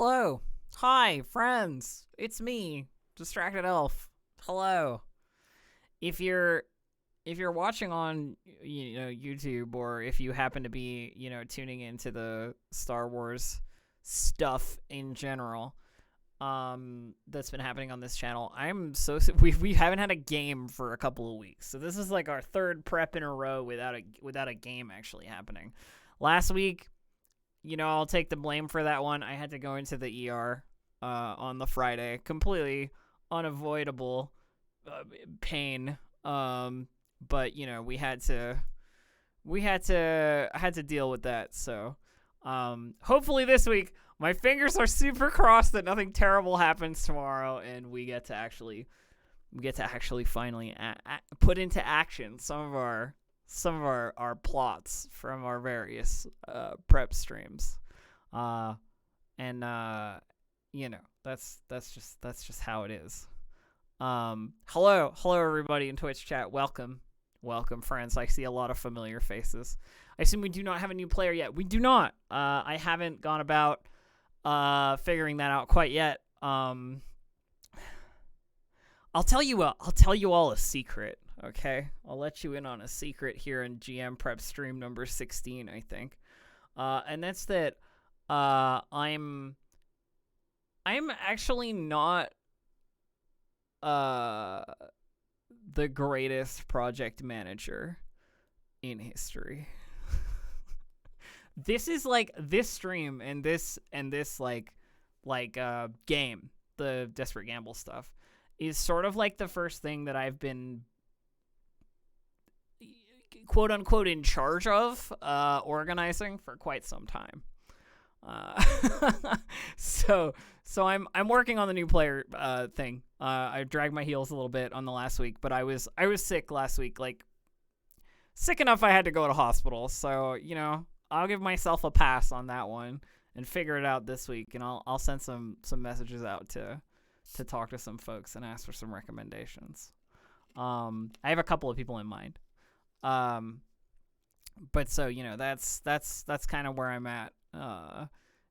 Hello. Hi, friends. It's me, Distracted Elf. Hello. If you're watching on YouTube, or if you happen to be, tuning into the Star Wars stuff in general, that's been happening on this channel, we haven't had a game for a couple of weeks. So this is like our third prep in a row without a game actually happening. Last week, I'll take the blame for that one. I had to go into the ER on the Friday. Completely unavoidable pain. But we had to deal with that. So hopefully this week, my fingers are super crossed that nothing terrible happens tomorrow, and we get to actually finally put into action some of our plots from our various prep streams, and that's just how it is. Hello everybody in Twitch chat. Welcome friends. I see a lot of familiar faces. I assume we do not have a new player yet. We do not. I haven't gone about figuring that out quite yet. I'll tell you all a secret. Okay, I'll let you in on a secret here in GM Prep stream number 16, I think, and that's that I'm actually not the greatest project manager in history. This is like this stream and this game, the Desperate Gamble stuff, is sort of like the first thing that I've been quote unquote in charge of organizing for quite some time. So I'm working on the new player thing. I dragged my heels a little bit on the last week, but I was sick last week, like sick enough I had to go to hospital. So I'll give myself a pass on that one and figure it out this week, and I'll send some messages out to talk to some folks and ask for some recommendations. I have a couple of people in mind. But so, that's kind of where I'm at.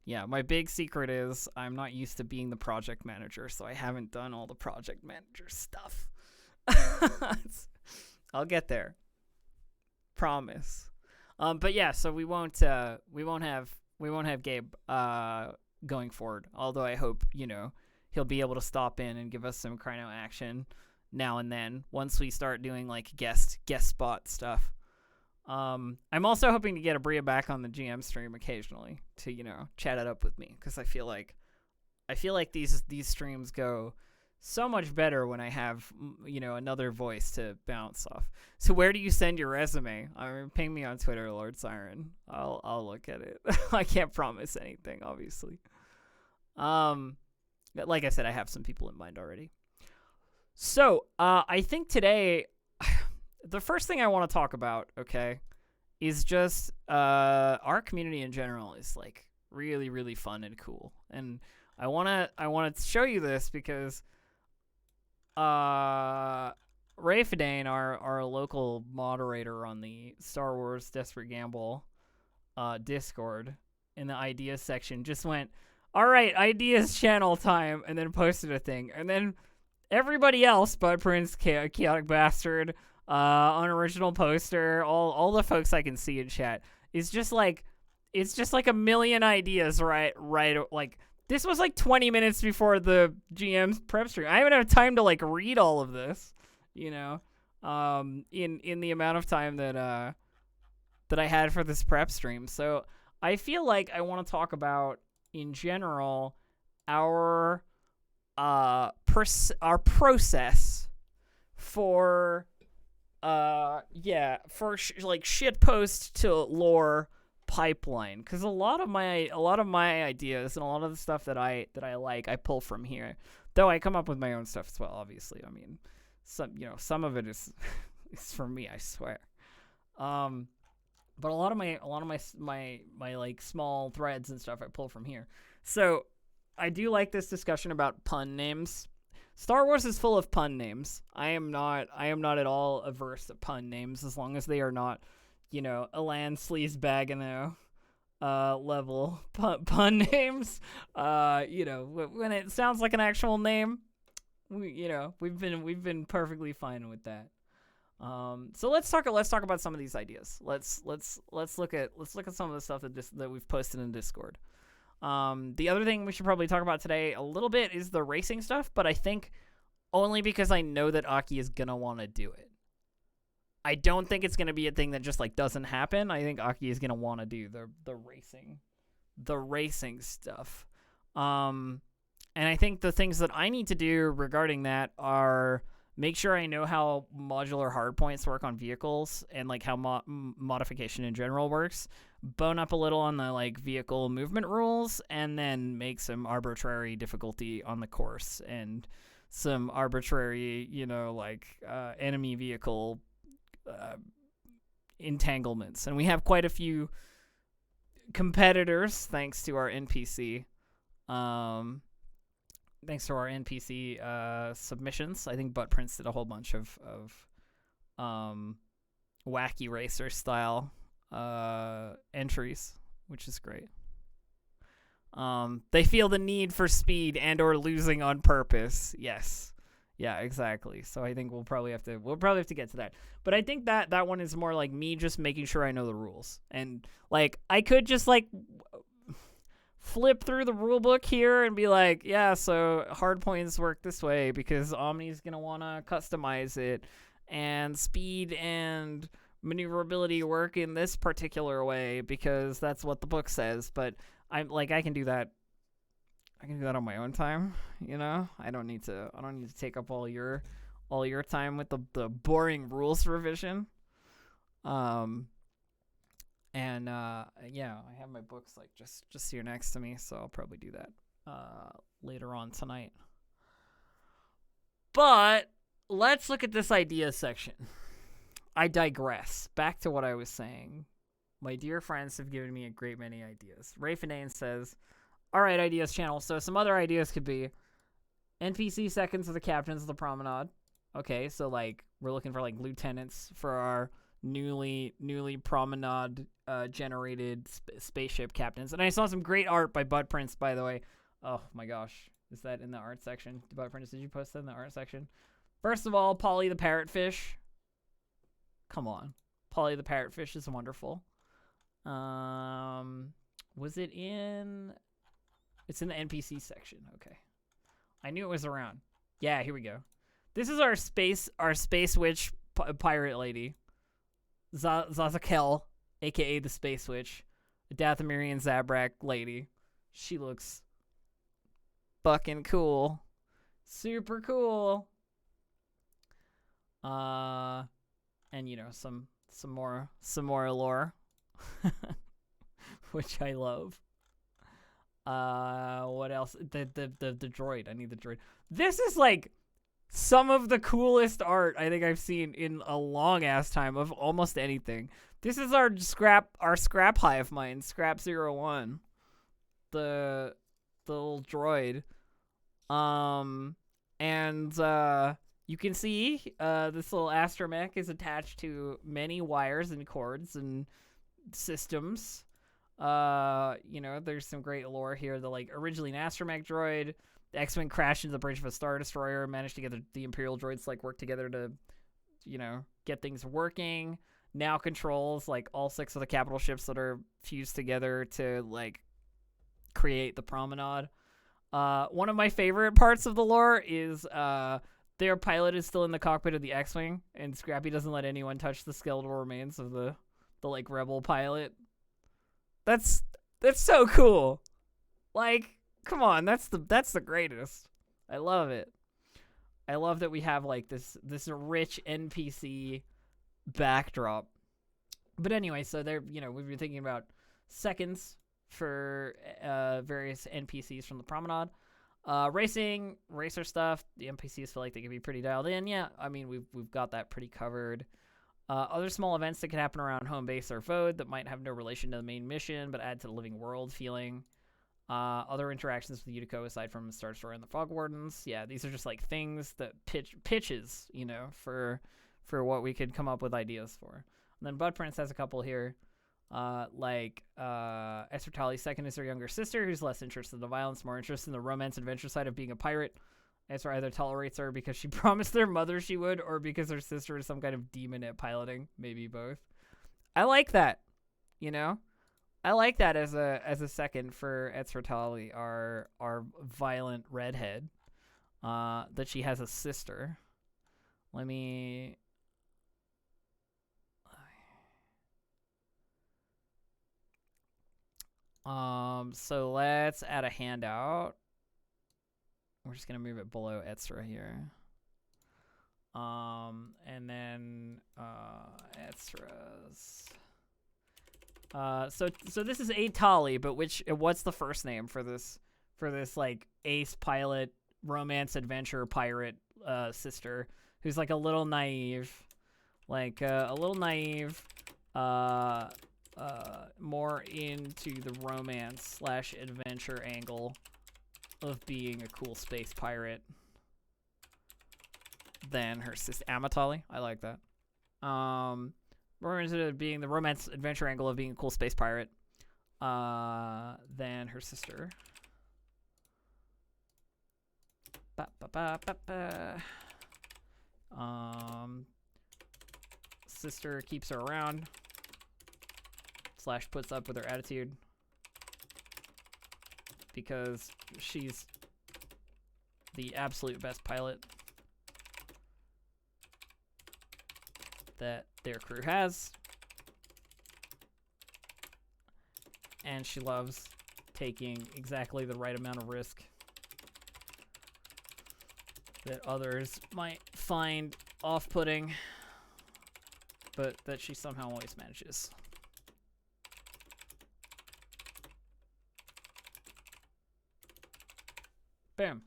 Yeah, my big secret is I'm not used to being the project manager, so I haven't done all the project manager stuff. I'll get there. Promise. But yeah, so we won't have Gabe going forward. Although I hope, he'll be able to stop in and give us some Chrono action now and then once we start doing like guest spot stuff. I'm also hoping to get Abria back on the GM stream occasionally to chat it up with me, because I feel like these streams go so much better when I have another voice to bounce off. So where do you send your resume? Ping me on Twitter, Lord Siren. I'll look at it. I can't promise anything, obviously. Like I said, I have some people in mind already. So, I think today, the first thing I want to talk about, okay, is just our community in general is like really, really fun and cool. And I want to show you this because Ray Fidane, our local moderator on the Star Wars Desperate Gamble Discord, in the ideas section, just went, "All right, ideas channel time," and then posted a thing. And then everybody else, Bud Prince, Chaotic Bastard, Unoriginal Poster, all the folks I can see in chat, is just like, it's just like a million ideas, right? Like, this was like 20 minutes before the GM's prep stream. I haven't had time to like read all of this, in the amount of time that I had for this prep stream. So I feel like I want to talk about, in general, our process for like shitpost to lore pipeline, because a lot of my ideas and a lot of the stuff that I like, I pull from here, though I come up with my own stuff as well, obviously. I mean, some of it is is for me, I swear. But a lot of my like small threads and stuff I pull from here. So I do like this discussion about pun names. Star Wars is full of pun names. I am not at all averse to pun names, as long as they are not, Elan Sleaze Bagano, level pun names. When it sounds like an actual name, we've been perfectly fine with that. So let's talk about some of these ideas. Let's look at some of the stuff that we've posted in Discord. The other thing we should probably talk about today a little bit is the racing stuff, but I think only because I know that Aki is gonna want to do it. I don't think it's gonna be a thing that just like doesn't happen. I think Aki is gonna want to do the racing stuff. And I think the things that I need to do regarding that are make sure I know how modular hardpoints work on vehicles and like how modification in general works. Bone up a little on the like vehicle movement rules, and then make some arbitrary difficulty on the course and some arbitrary, enemy vehicle entanglements. And we have quite a few competitors thanks to our NPC. Submissions. I think Butt Prince did a whole bunch of wacky racer style entries, which is great. They feel the need for speed and or losing on purpose. Yes. Yeah, exactly. So I think we'll probably have to get to that. But I think that one is more like me just making sure I know the rules. And like I could just like flip through the rule book here and be like, yeah, so hard points work this way because Omni's going to want to customize it, and speed and maneuverability work in this particular way because that's what the book says. But I'm like, I can do that on my own time, I don't need to take up all your time with the boring rules revision. I have my books like just here next to me, so I'll probably do that later on tonight. But let's look at this idea section. I digress. Back to what I was saying. My dear friends have given me a great many ideas. Ray Finane says, all right, ideas channel. So some other ideas could be NPC seconds of the captains of the promenade. Okay, so like we're looking for like lieutenants for our newly promenade generated spaceship captains. And I saw some great art by Butt Prince, by the way. Oh my gosh, is that in the art section? Butt Prince, did you post that in the art section? First of all, Polly the parrotfish. Come on, Polly the parrotfish is wonderful. Was it in? It's in the NPC section. Okay, I knew it was around. Yeah, here we go. This is our space witch pirate lady, Zazakel, aka the Space Witch, the Dathomirian Zabrak lady. She looks fucking cool, super cool. And some more lore, which I love. What else? The droid. I need the droid. This is like some of the coolest art I think I've seen in a long ass time of almost anything. This is our scrap hive mind, Scrap 01. The little droid. You can see this little astromech is attached to many wires and cords and systems. There's some great lore here. The originally an astromech droid, the X-Wing crashed into the bridge of a Star Destroyer, managed to get the Imperial droids to work together to, get things working. Now controls all 6 of the capital ships that are fused together to create the promenade. One of my favorite parts of the lore is their pilot is still in the cockpit of the X-Wing, and Scrappy doesn't let anyone touch the skeletal remains of the rebel pilot. That's so cool. Come on, that's the greatest. I love it. I love that we have this rich NPC backdrop. But anyway, so they're we've been thinking about seconds for various NPCs from the promenade. Racer stuff, the NPCs feel like they can be pretty dialed in. Yeah, I mean we've got that pretty covered. Other small events that can happen around home base or Vode that might have no relation to the main mission but add to the living world feeling. Other interactions with Yutiko aside from Star Destroyer and the Fog Wardens. Yeah, these are just things that pitches, for what we could come up with ideas for. And then Bud Prince has a couple here. Esther Tali's second is her younger sister, who's less interested in the violence, more interested in the romance adventure side of being a pirate. Esther either tolerates her because she promised their mother she would, or because her sister is some kind of demon at piloting. Maybe both. I like that. You know? I like that as a second for Esther Tali, our violent redhead. That she has a sister. Let me... So let's add a handout. We're just gonna move it below Etzra here. And then Etzra's. So this is a Tali, but what's the first name for this like ace pilot romance adventure pirate sister who's like a little naive, more into the romance / adventure angle of being a cool space pirate than her sister Amatali. I like that. More into being the romance adventure angle of being a cool space pirate than her sister. Sister keeps her around / puts up with her attitude because she's the absolute best pilot that their crew has, and she loves taking exactly the right amount of risk that others might find off-putting, but that she somehow always manages. Bam.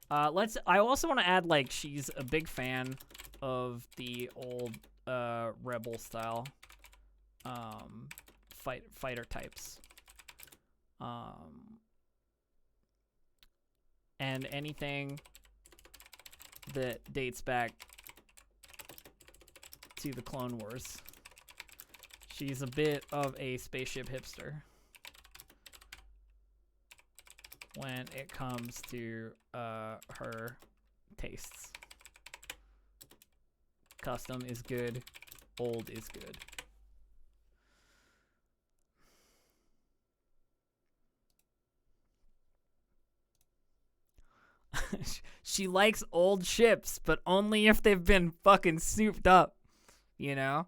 I also want to add, like, she's a big fan of the old rebel style fighter types. And anything that dates back to the Clone Wars. She's a bit of a spaceship hipster when it comes to her tastes. Custom is good, old is good. She likes old ships, but only if they've been fucking souped up, you know?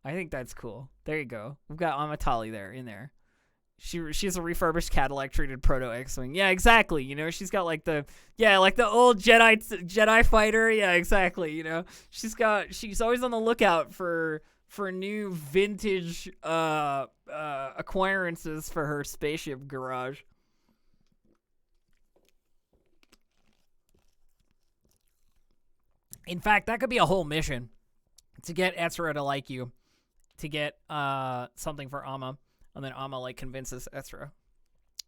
I think that's cool. There you go. We've got Amatali in there. She has a refurbished Cadillac treated proto X-wing. Yeah, exactly. You know, she's got like the old Jedi fighter. Yeah, exactly. You know, she's always on the lookout for new vintage acquirances for her spaceship garage. In fact, that could be a whole mission to get Etzra to like you, to get something for Amma, and then Amma like convinces Etzra.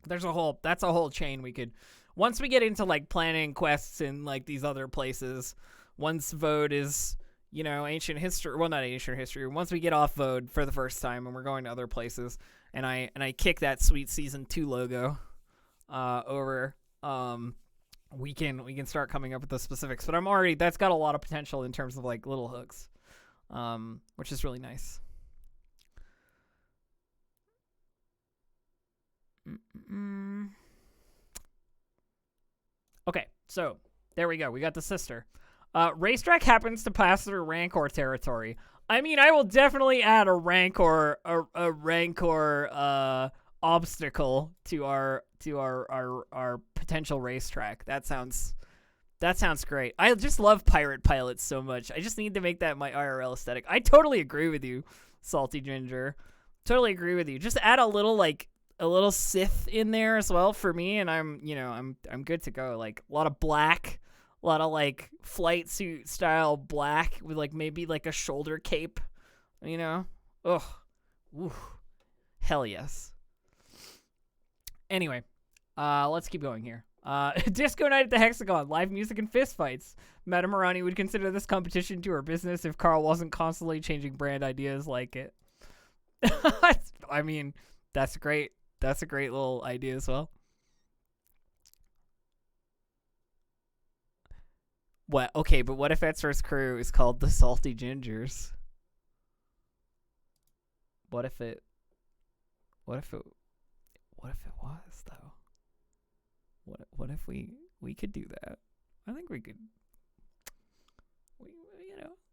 That's a whole chain we could, once we get into like planning quests in like these other places. Once Vode is, you know, ancient history. Well, not ancient history. Once we get off Vode for the first time and we're going to other places, and I kick that sweet season 2 logo over. We can start coming up with the specifics, but that's got a lot of potential in terms of like little hooks, which is really nice. Okay, so there we go. We got the sister. Racetrack happens to pass through Rancor territory. I mean, I will definitely add a Rancor obstacle to our potential racetrack. That sounds great. I just love pirate pilots so much. I just need to make that my IRL aesthetic. I totally agree with you, Salty Ginger. Totally agree with you. Just add a little Sith in there as well for me, and I'm good to go. Like a lot of black, a lot of like flight suit style black with like maybe like a shoulder cape, you know? Ugh. Ooh. Hell yes. Anyway, let's keep going here. Disco night at the Hexagon, live music and fistfights. Madame Marani would consider this competition to her business if Carl wasn't constantly changing brand ideas like it. I mean, that's great. That's a great little idea as well. What? Okay, but what if Etzer's crew is called the Salty Gingers? What if it was though? What if we could do that? I think we could.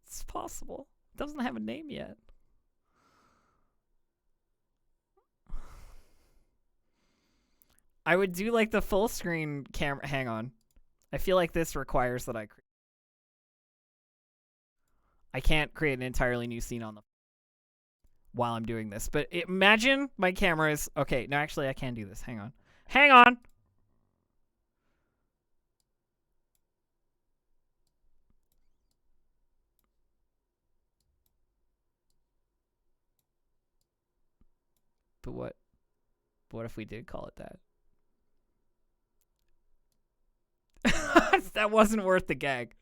It's possible. It doesn't have a name yet. I would do like the full screen camera. Hang on. I feel like this requires that I can't create an entirely new scene on the while I'm doing this. But imagine my camera is okay. No, actually, I can do this. Hang on. Hang on. But what if we did call it that? That wasn't worth the gag.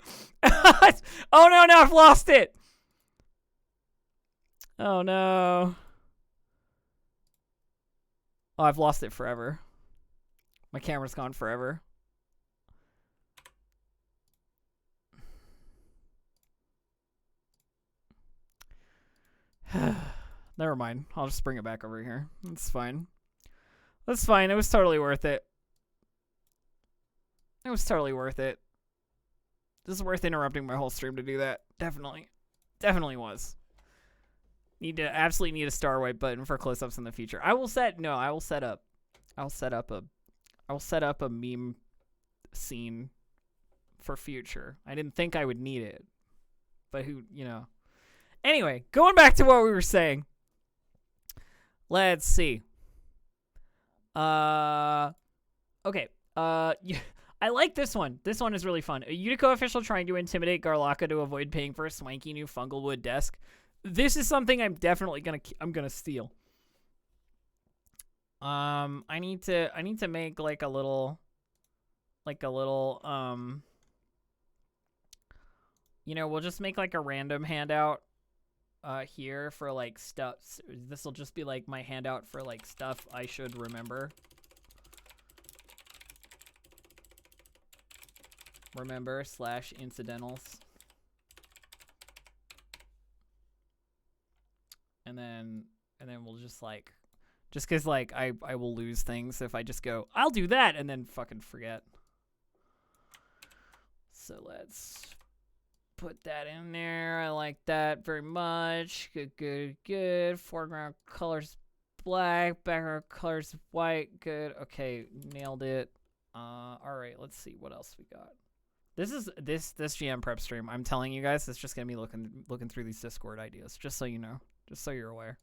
Oh no, I've lost it. Oh no. Oh, I've lost it forever. My camera's gone forever. Never mind. I'll just bring it back over here. That's fine. That's fine. It was totally worth it. It was totally worth it. This is worth interrupting my whole stream to do that. Definitely. Definitely was. Absolutely need a star wipe button for close-ups in the future. I will set up a meme scene for future. I didn't think I would need it. But Anyway, going back to what we were saying. Let's see. Okay. I like this one. This one is really fun. A Utico official trying to intimidate Garlaka to avoid paying for a swanky new Funglewood desk. This is something I'm definitely gonna steal. I need to make like a little we'll just make like a random handout here for like stuff. This will just be like my handout for like stuff I should remember. /incidentals. And then we'll just like, just cause like I will lose things if I just go, I'll do that and then fucking forget. So let's put that in there. I like that very much. Good. Foreground colors black, background colors white. Good. Okay, nailed it. All right, let's see what else we got. This GM prep stream. I'm telling you guys, it's just gonna be looking through these Discord ideas, just so you know, just so you're aware.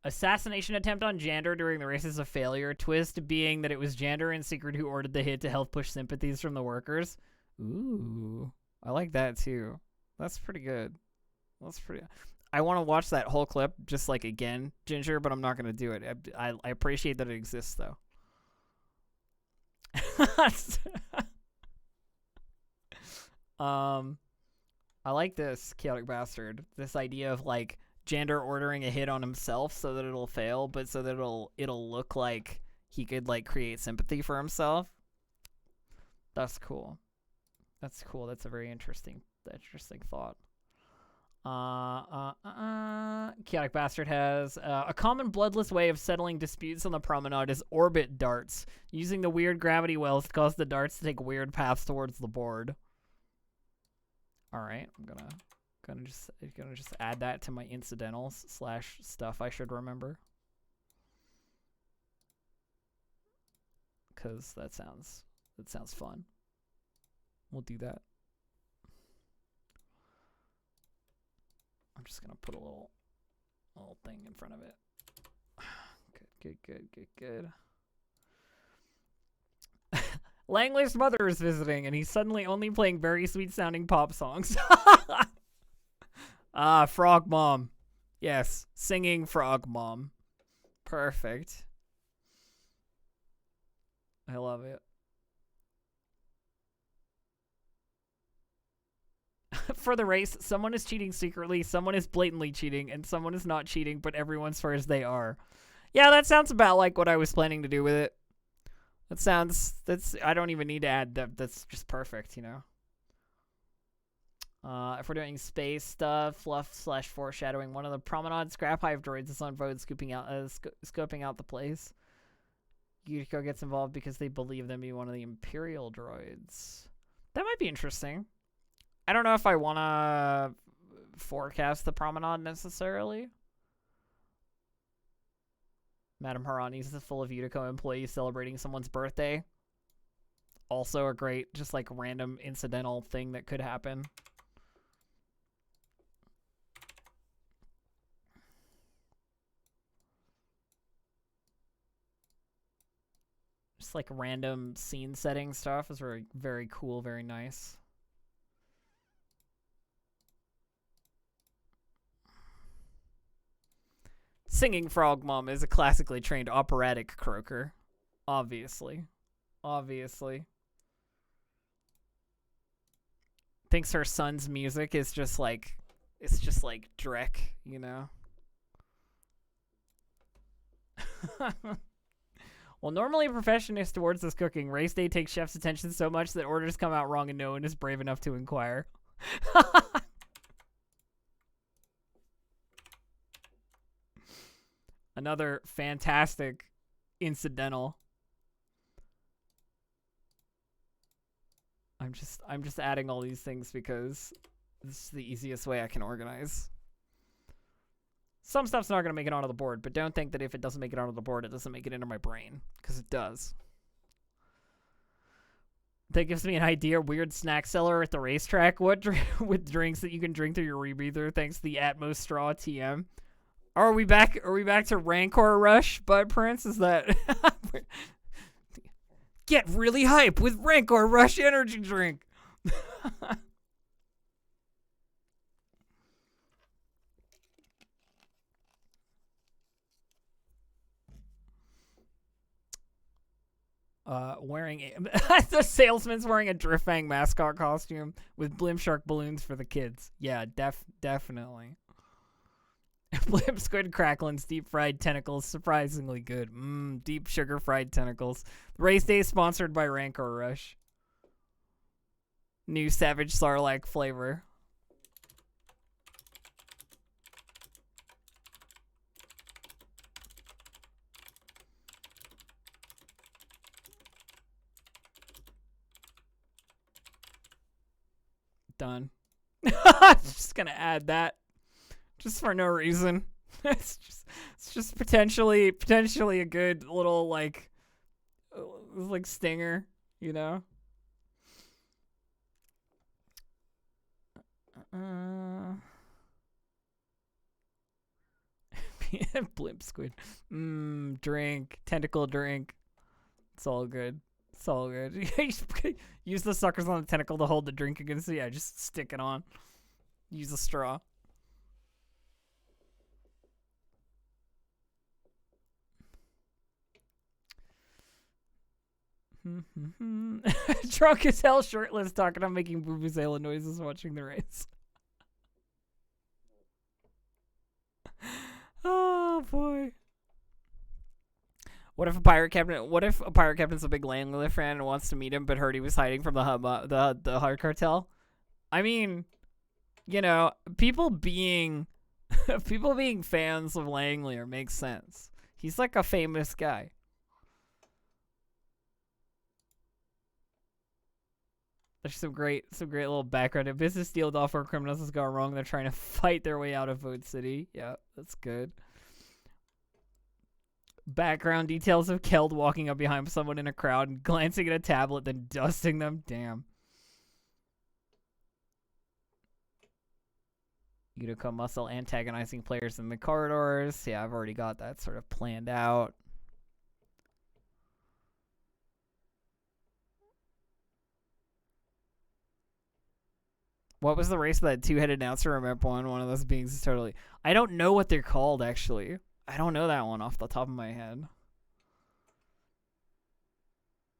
Assassination attempt on Jander during the races of failure. Twist being that it was Jander in secret who ordered the hit to help push sympathies from the workers. Ooh, I like that too. That's pretty good. I want to watch that whole clip just like again, Ginger, but I'm not gonna do it. I appreciate that it exists though. I like this chaotic bastard. This idea of like Jander ordering a hit on himself so that it'll fail, but so that it'll look like he could like create sympathy for himself. That's cool. That's a very interesting thought. Chaotic Bastard has a common bloodless way of settling disputes on the promenade is orbit darts, using the weird gravity wells to cause the darts to take weird paths towards the board. All right, I'm gonna just add that to my incidentals / stuff I should remember, cause that sounds fun. We'll do that. I'm just gonna put a little thing in front of it. Good. Langley's mother is visiting, and he's suddenly only playing very sweet-sounding pop songs. Frog Mom. Yes, singing Frog Mom. Perfect. I love it. For the race, someone is cheating secretly, someone is blatantly cheating, and someone is not cheating, but everyone swears they are. Yeah, that sounds about like what I was planning to do with it. I don't even need to add that. That's just perfect, you know? If we're doing space stuff, fluff / foreshadowing, one of the promenade scrap hive droids is on road scoping out the place. Yuriko gets involved because they believe them to be one of the Imperial droids. That might be interesting. I don't know if I want to forecast the promenade necessarily. Madame Harani's is full of Yuriko employees celebrating someone's birthday. Also a great, just like random incidental thing that could happen. Just like random scene setting stuff is very, very cool, very nice. Singing Frog Mom is a classically trained operatic croaker. Obviously. Thinks her son's music is just like, it's just like Drek, you know? Well, normally a perfectionist towards this cooking, race day takes chef's attention so much that orders come out wrong and no one is brave enough to inquire. Another fantastic incidental. I'm just adding all these things because this is the easiest way I can organize. Some stuff's not going to make it onto the board, but don't think that if it doesn't make it onto the board, it doesn't make it into my brain, because it does. That gives me an idea. Weird snack seller at the racetrack. What with drinks that you can drink through your rebreather thanks to the Atmos straw TM. Are we back to Rancor Rush, Bud Prince? Is that get really hype with Rancor Rush energy drink? The salesman's wearing a Driftfang mascot costume with Blimp Shark balloons for the kids. Yeah, definitely. Blimp squid cracklings, deep fried tentacles, surprisingly good. Deep sugar fried tentacles. Race day is sponsored by Rancor Rush. New Savage Sarlacc flavor. Done. Just gonna add that. Just for no reason. It's just potentially a good little like stinger, you know? Blimp squid. Drink. Tentacle drink. It's all good. Use the suckers on the tentacle to hold the drink against it. Yeah, just stick it on. Use a straw. Drunk as hell, shirtless, talking about making vuvuzela noises watching the race. Oh boy. What if a pirate captain's a big Langler fan and wants to meet him, but heard he was hiding from the Hard Cartel? I mean, you know, people being fans of Langler makes sense. He's like a famous guy. There's some great little background. A business deal with all four criminals has gone wrong. They're trying to fight their way out of Vote City. Yeah, that's good. Background details of Keld walking up behind someone in a crowd and glancing at a tablet, then dusting them. Damn. Yuriko muscle antagonizing players in the corridors. Yeah, I've already got that sort of planned out. What was the race that two-headed announcer remember one of those beings is totally... I don't know what they're called, actually. I don't know that one off the top of my head.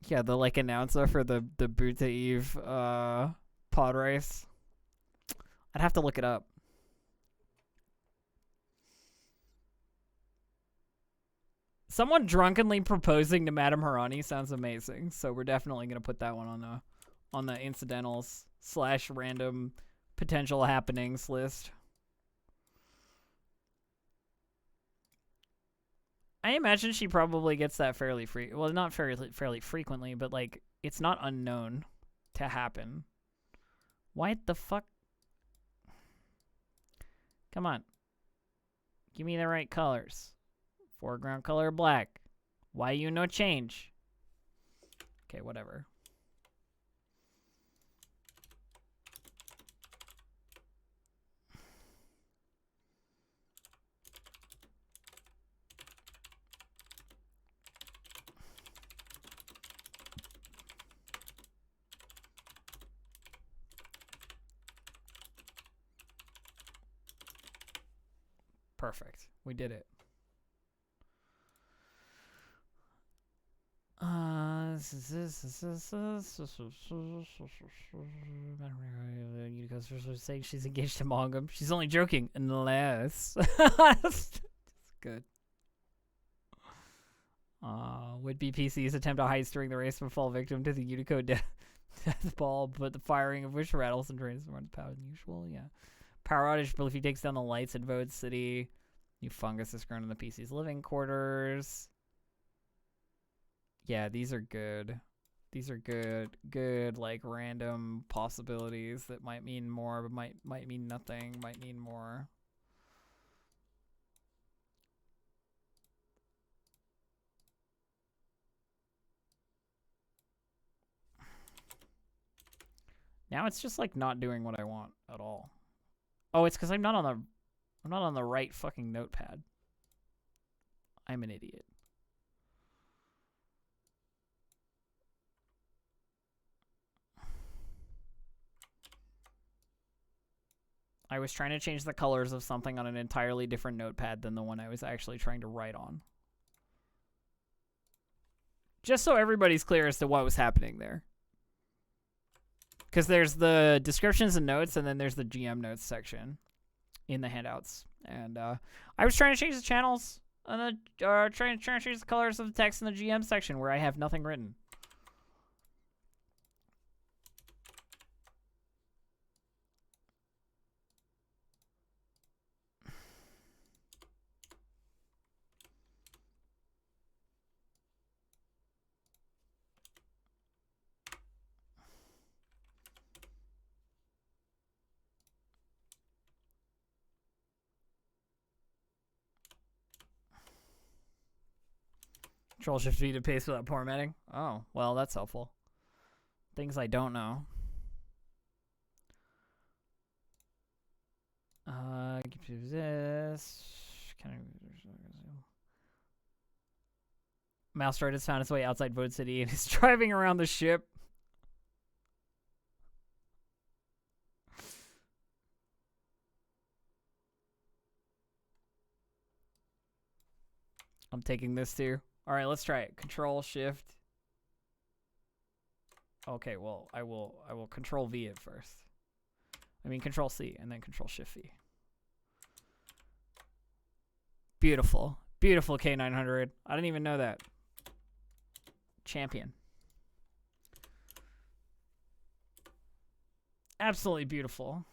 Yeah, the like announcer for the Boot to Eve pod race. I'd have to look it up. Someone drunkenly proposing to Madame Harani sounds amazing, so we're definitely gonna put that one on the incidentals / random potential happenings list. I imagine she probably gets that fairly not fairly frequently, but like it's not unknown to happen. Why the fuck? Come on. Give me the right colors. Foreground color black. Why you no change? Okay, whatever. Perfect. We did it. Saying she's engaged to Mongum. She's only joking, unless. That's good. Would-be PC's attempt to heist during the race would fall victim to the Unico death ball, but the firing of which rattles and drains more power than usual. Yeah. Power outage, but if he takes down the lights in Void City, new fungus is grown in the PC's living quarters. Yeah, these are good. These are good, like, random possibilities that might mean more, but might mean nothing, might mean more. Now it's just, like, not doing what I want at all. Oh, it's because I'm not on the right fucking notepad. I'm an idiot. I was trying to change the colors of something on an entirely different notepad than the one I was actually trying to write on. Just so everybody's clear as to what was happening there. Because there's the descriptions and notes, and then there's the GM notes section in the handouts. And I was trying to change the channels, and trying to change the colors of the text in the GM section where I have nothing written. Control Shift V to paste without formatting. Oh, well, that's helpful. Things I don't know. This. Mouse Droid has found its way outside Void City and is driving around the ship. I'm taking this too. All right, let's try it. Control Shift. Okay, well, I will Control V it first. I mean Control C and then Control Shift V. Beautiful. Beautiful K900. I didn't even know that. Champion. Absolutely beautiful.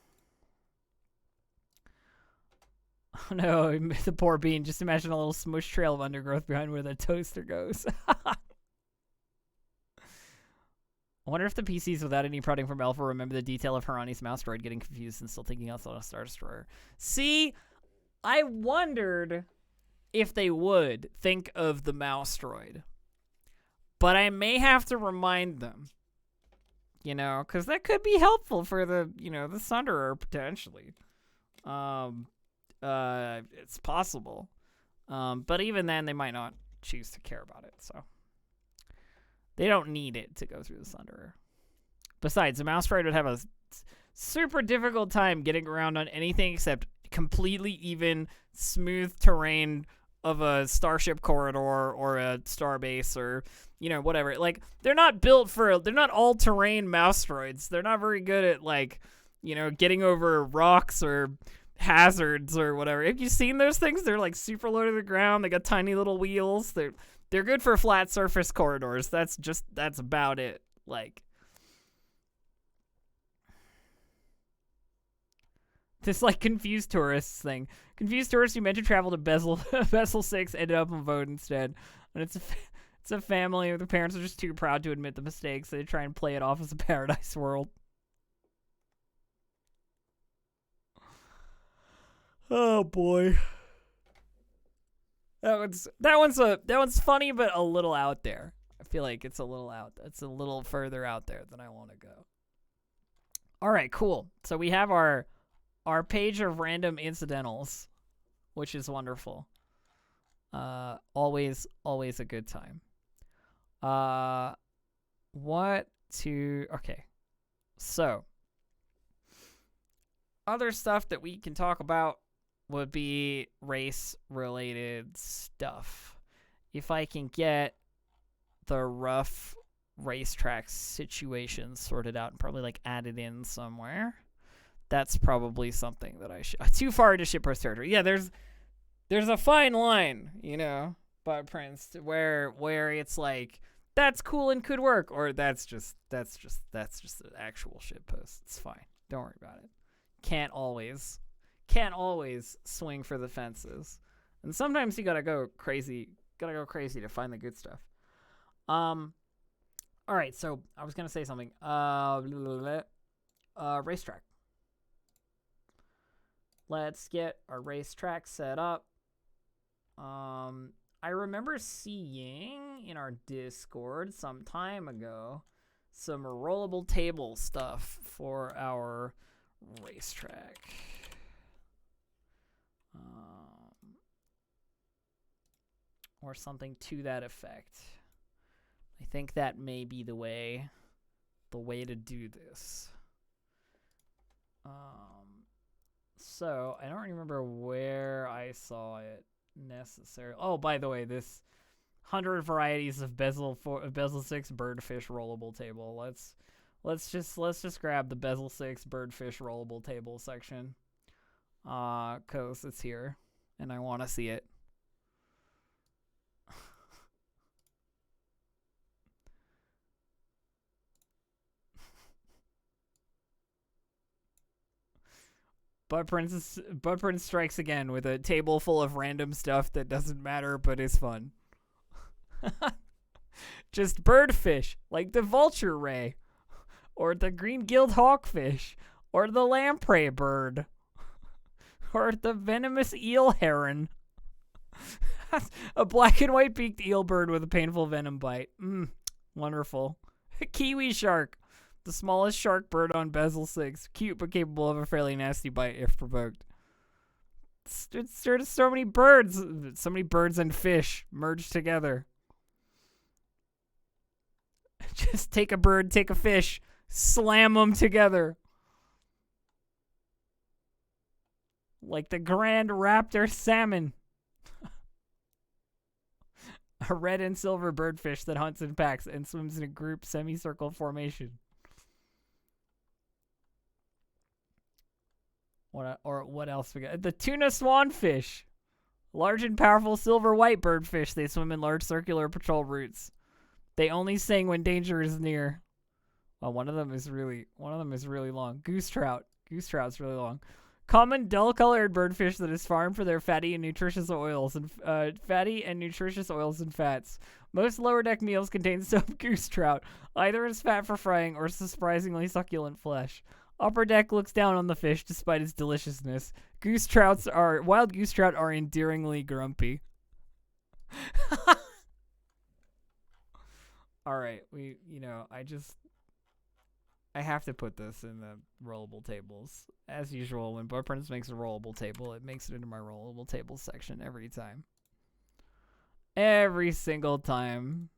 Oh no, the poor bean. Just imagine a little smush trail of undergrowth behind where the toaster goes. I wonder if the PCs without any prodding from Alpha remember the detail of Harani's mouse droid getting confused and still thinking outside a Star Destroyer. See, I wondered if they would think of the mouse droid. But I may have to remind them. You know, because that could be helpful for the, you know, the Sunderer potentially. It's possible. But even then, they might not choose to care about it, so. They don't need it to go through the Sunderer. Besides, the mouse droid would have a super difficult time getting around on anything except completely even, smooth terrain of a starship corridor or a starbase or whatever. Like they're not all-terrain mouse droids. They're not very good at like getting over rocks or hazards or whatever. Have you seen those things? They're like super low to the ground. They got tiny little wheels. They're good for flat surface corridors. That's about it. Like this like confused tourists thing. Confused tourists who meant to travel to Bezel 6 ended up on Vote instead. And it's a family where the parents are just too proud to admit the mistakes. So they try and play it off as a paradise world. Oh boy. That one's funny but a little out there. I feel like it's a little further out there than I want to go. All right, cool. So we have our page of random incidentals, which is wonderful. Always a good time. Okay. So, other stuff that we can talk about would be race-related stuff. If I can get the rough racetrack situation sorted out and probably like added in somewhere, that's probably something that I should. Too far into shitpost territory. Yeah, there's a fine line, by Prince, where it's like that's cool and could work, or that's just an actual shitpost. It's fine. Don't worry about it. Can't always swing for the fences, and sometimes you gotta go crazy to find the good stuff. All right, so I was gonna say something. Racetrack. Let's get our racetrack set up. I remember seeing in our Discord some time ago some rollable table stuff for our racetrack. Or something to that effect. I think that may be the way to do this. So I don't remember where I saw it necessarily. Oh, by the way, this 100 varieties of Bezel 6 birdfish rollable table. Let's just grab the Bezel 6 birdfish rollable table section. 'Cause it's here and I want to see it. Bud Prince strikes again with a table full of random stuff that doesn't matter but is fun. Just birdfish, like the vulture ray, or the green-gilled hawkfish, or the lamprey bird, or the venomous eel heron. A black and white beaked eel bird with a painful venom bite. Wonderful. Kiwi shark. The smallest shark bird on Bezel 6. Cute but capable of a fairly nasty bite if provoked. It's just so many birds. So many birds and fish merged together. Just take a bird, take a fish, slam them together. Like the grand raptor salmon. A red and silver birdfish that hunts in packs and swims in a group semicircle formation. What else we got? The tuna swanfish. Large and powerful silver-white birdfish. They swim in large circular patrol routes. They only sing when danger is near. Oh, one of them is really long. Goose trout. Goose trout's really long. Common dull-colored birdfish that is farmed for their fatty and nutritious oils and fats. Most lower deck meals contain soaked goose trout, either as fat for frying or surprisingly succulent flesh. Upper deck looks down on the fish despite its deliciousness. Wild goose trout are endearingly grumpy. All right, I have to put this in the rollable tables. As usual, when Bud Prince makes a rollable table, it makes it into my rollable tables section every time. Every single time.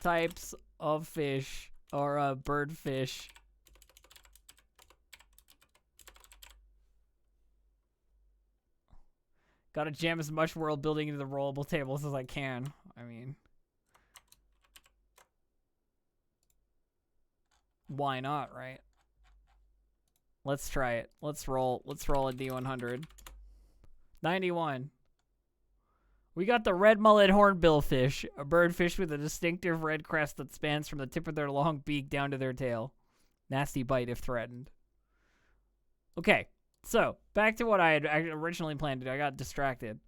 Types of fish or birdfish Gotta jam as much world building into the rollable tables as I can. I mean, why not, right? Let's try it. Let's roll a D100. 91. We got the red mullet hornbill fish, a birdfish with a distinctive red crest that spans from the tip of their long beak down to their tail. Nasty bite if threatened. Okay, so back to what I had originally planned to do. I got distracted.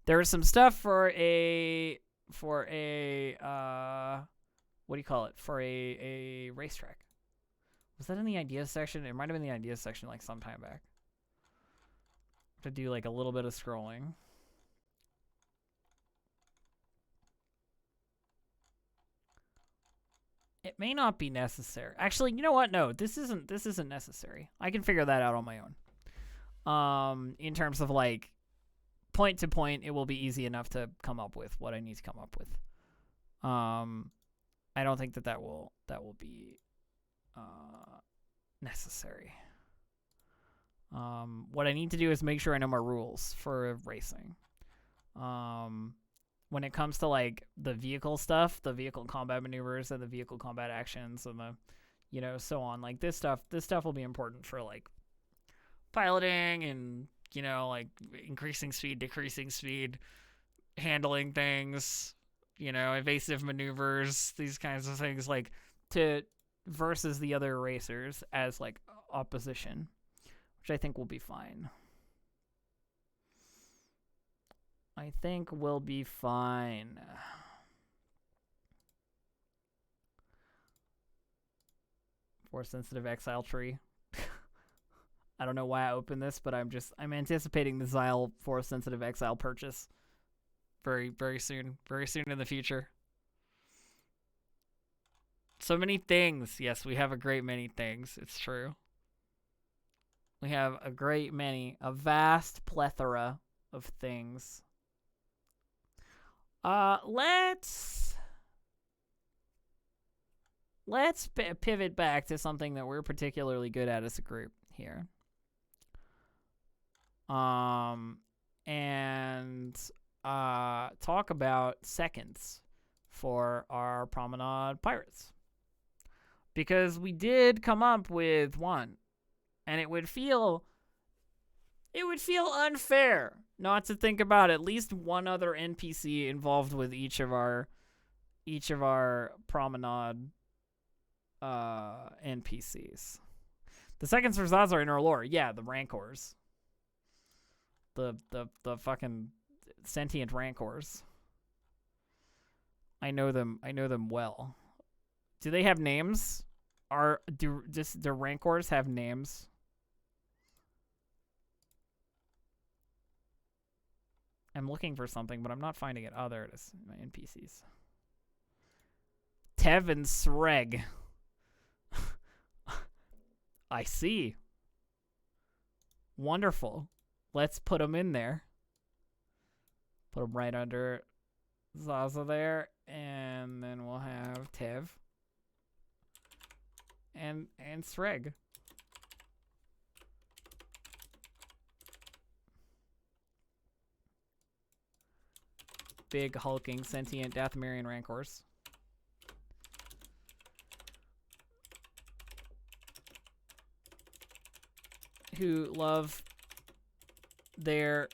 There was some stuff for a what do you call it? For a racetrack. Was that in the ideas section? It might have been the ideas section like some time back. To do like a little bit of scrolling. It may not be necessary. Actually, you know what? No, this isn't necessary. I can figure that out on my own. In terms of like point to point, it will be easy enough to come up with what I need to come up with. I don't think that will be necessary. What I need to do is make sure I know my rules for racing. When it comes to like the vehicle stuff, the vehicle combat maneuvers and the vehicle combat actions and the, so on, like this stuff will be important for like piloting and, like increasing speed, decreasing speed, handling things, evasive maneuvers, these kinds of things, like to versus the other racers as like opposition, which I think will be fine. I think we'll be fine. Force sensitive exile tree. I don't know why I opened this, but I'm anticipating the Xyle force sensitive exile purchase very, very soon. Very soon in the future. So many things. Yes, we have a great many things. It's true. We have a vast plethora of things. Let's pivot back to something that we're particularly good at as a group here. And talk about seconds for our Promenade Pirates. Because we did come up with one, and it would feel unfair not to think about at least one other NPC involved with each of our Promenade NPCs. The seconds for Zaza are in our lore. Yeah, the Rancors. The fucking sentient Rancors. I know them well. Do they have names? Do Rancors have names? I'm looking for something, but I'm not finding it. Oh, there it is. My NPCs. Tev and Sreg. I see. Wonderful. Let's put them in there. Put them right under Zaza there. And then we'll have Tev. And Sreg. Big, hulking, sentient Dathomirian Rancors. Who love their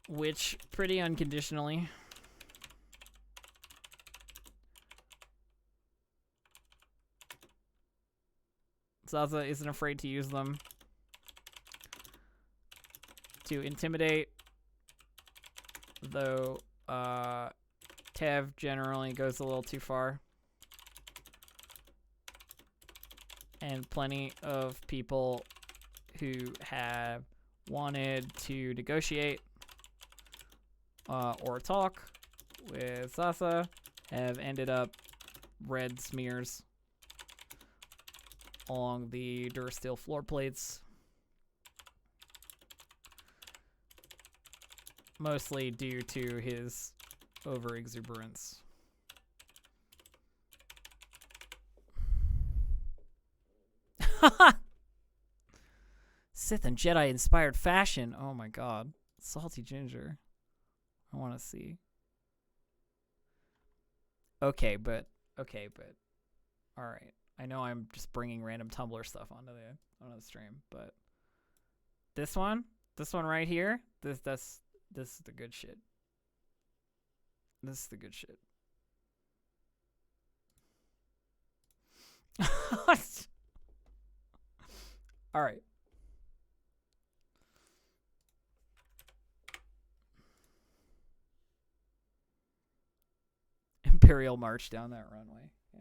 witch pretty unconditionally. Zaza isn't afraid to use them to intimidate, though Tev generally goes a little too far. And plenty of people who have wanted to negotiate or talk with Zaza have ended up red smears along the Dursteel floor plates. Mostly due to his overexuberance. Sith and Jedi inspired fashion. Oh my god. Salty ginger. I want to see. Okay, but all right. I know I'm just bringing random Tumblr stuff onto the stream, but this one right here, this is the good shit. This is the good shit. All right. Imperial march down that runway. Yeah.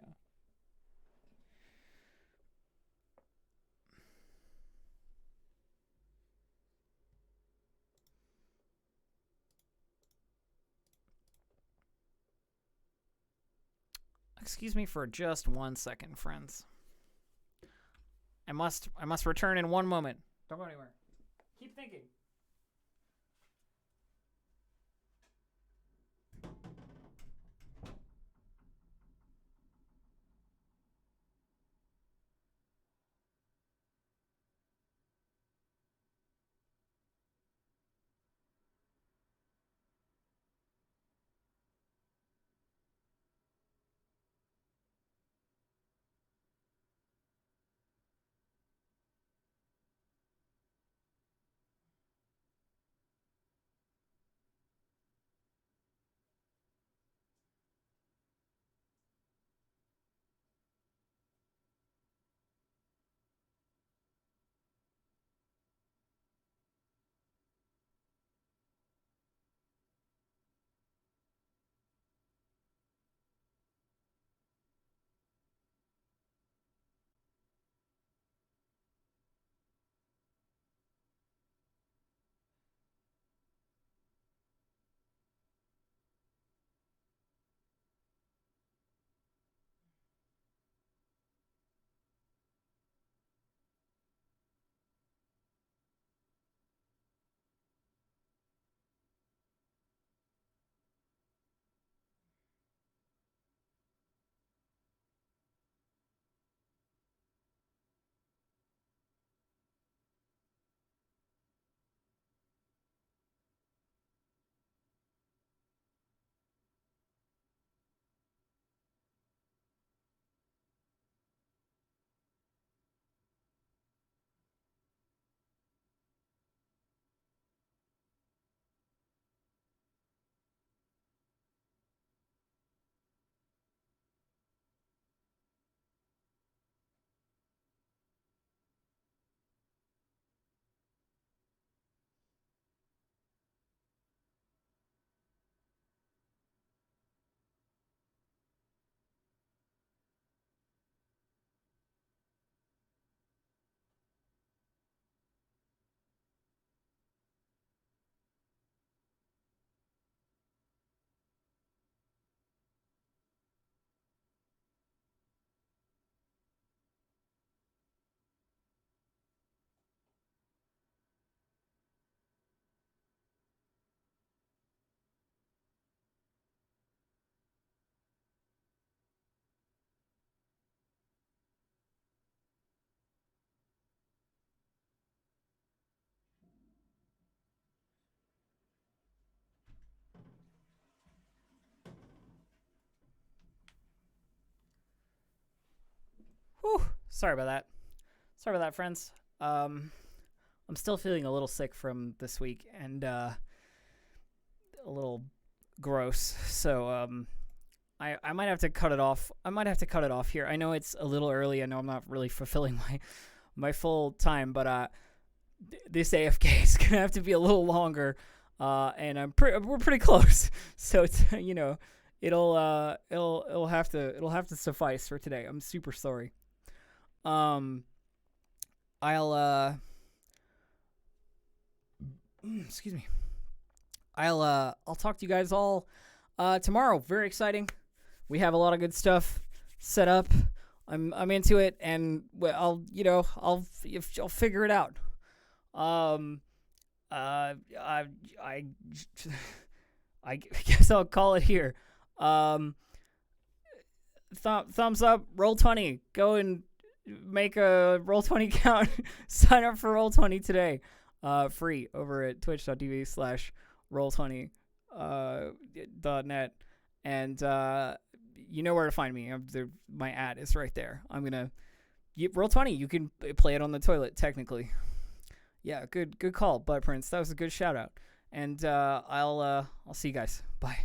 Excuse me for just 1 second, friends. I must return in 1 moment. Don't go anywhere. Keep thinking. Whew. Sorry about that, friends. I'm still feeling a little sick from this week and a little gross. So I might have to cut it off. Here. I know it's a little early. I know I'm not really fulfilling my full time, but this AFK is gonna have to be a little longer. And we're pretty close. So it's it'll have to suffice for today. I'm super sorry. Excuse me. I'll talk to you guys all tomorrow. Very exciting. We have a lot of good stuff set up. I'm into it, and I'll figure it out. I guess I'll call it here. Thumbs up. Roll20. Go and make a Roll20 account. Sign up for Roll20 today. free over at twitch.tv/roll20 .net, and you know where to find me. My ad is right there. I'm gonna Roll20. You can play it on the toilet technically. Yeah, good call, Butt Prince. That was a good shout out. And I'll see you guys. Bye.